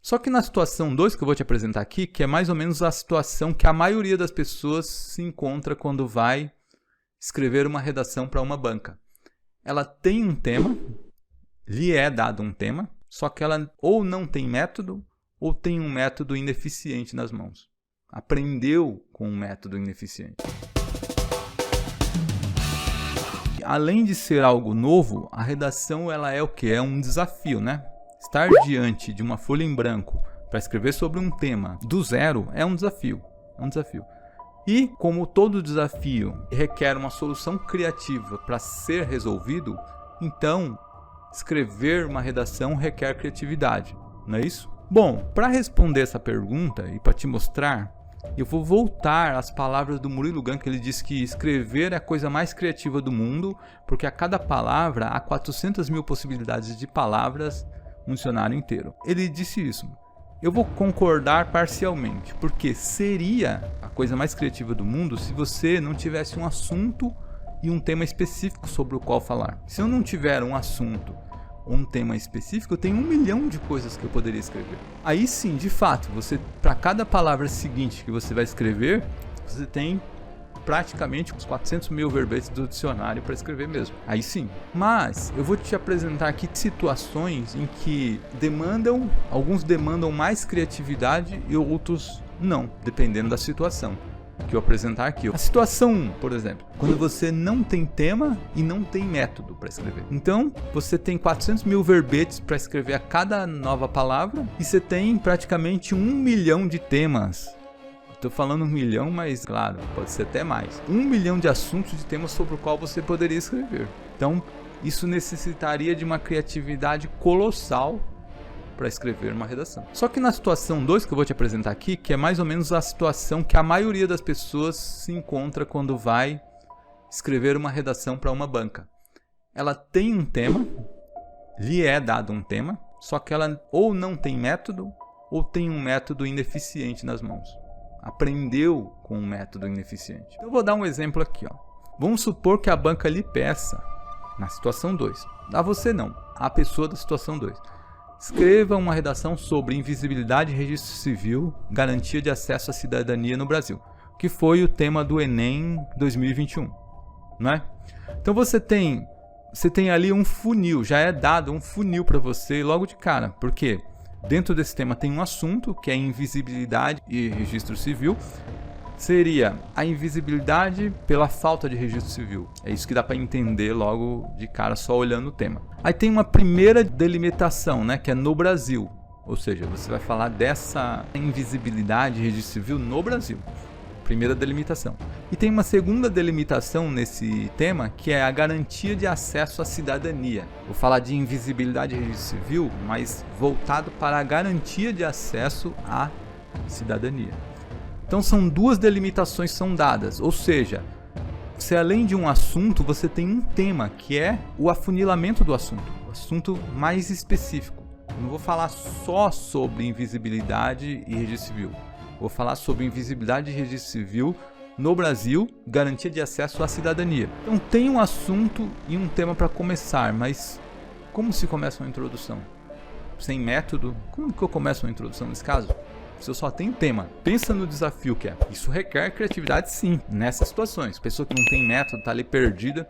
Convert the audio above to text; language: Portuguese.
Só que na situação 2 que eu vou te apresentar aqui, que é mais ou menos a situação que a maioria das pessoas se encontra quando vai escrever uma redação para uma banca. Ela tem um tema, lhe é dado um tema, só que ela ou não tem método ou tem um método ineficiente nas mãos. Aprendeu com um método ineficiente. Além de ser algo novo, a redação ela é o que? É um desafio, né? Estar diante de uma folha em branco para escrever sobre um tema do zero é um desafio. E como todo desafio requer uma solução criativa para ser resolvido, então escrever uma redação requer criatividade, não é isso? Bom, para responder essa pergunta e para te mostrar, eu vou voltar às palavras do Murilo Gun, que ele disse que escrever é a coisa mais criativa do mundo, porque a cada palavra há 400 mil possibilidades de palavras no dicionário inteiro. Ele disse isso. Eu vou concordar parcialmente, porque seria a coisa mais criativa do mundo se você não tivesse um assunto e um tema específico sobre o qual falar. Se eu não tiver um assunto ou um tema específico, eu tenho 1 milhão de coisas que eu poderia escrever. Aí sim, de fato, você, para cada palavra seguinte que você vai escrever, você tem praticamente uns 400 mil verbetes do dicionário para escrever mesmo. Aí sim. Mas eu vou te apresentar aqui situações em que alguns demandam mais criatividade e outros não, dependendo da situação que eu apresentar aqui. A situação 1, por exemplo, quando você não tem tema e não tem método para escrever. Então, você tem 400 mil verbetes para escrever a cada nova palavra e você tem praticamente 1 milhão de temas. Estou falando 1 milhão, mas claro, pode ser até mais. 1 milhão de assuntos de temas sobre o qual você poderia escrever. Então, isso necessitaria de uma criatividade colossal para escrever uma redação. Só que na situação 2 que eu vou te apresentar aqui, que é mais ou menos a situação que a maioria das pessoas se encontra quando vai escrever uma redação para uma banca. Ela tem um tema, lhe é dado um tema, só que ela ou não tem método ou tem um método ineficiente nas mãos. Aprendeu com um método ineficiente. Eu vou dar um exemplo aqui. Vamos supor que a banca lhe peça, na situação 2, a você não, a pessoa da situação 2. Escreva uma redação sobre invisibilidade e registro civil, garantia de acesso à cidadania no Brasil, que foi o tema do Enem 2021, não é? Então você tem ali um funil, já é dado um funil para você logo de cara, porque dentro desse tema tem um assunto que é invisibilidade e registro civil. Seria a invisibilidade pela falta de registro civil. É isso que dá para entender logo de cara só olhando o tema. Aí tem uma primeira delimitação, né, que é no Brasil. Ou seja, você vai falar dessa invisibilidade e registro civil no Brasil. Primeira delimitação. E tem uma segunda delimitação nesse tema, que é a garantia de acesso à cidadania. Vou falar de invisibilidade e registro civil, mas voltado para a garantia de acesso à cidadania. Então são duas delimitações que são dadas, ou seja, se além de um assunto, você tem um tema, que é o afunilamento do assunto, o assunto mais específico. Eu não vou falar só sobre invisibilidade e registro civil, vou falar sobre invisibilidade e registro civil no Brasil, garantia de acesso à cidadania. Então tem um assunto e um tema para começar, mas como se começa uma introdução? Sem método? Como que eu começo uma introdução nesse caso? Se eu só tenho tema, pensa no desafio que é. Isso requer criatividade sim, nessas situações. Pessoa que não tem método, tá ali perdida,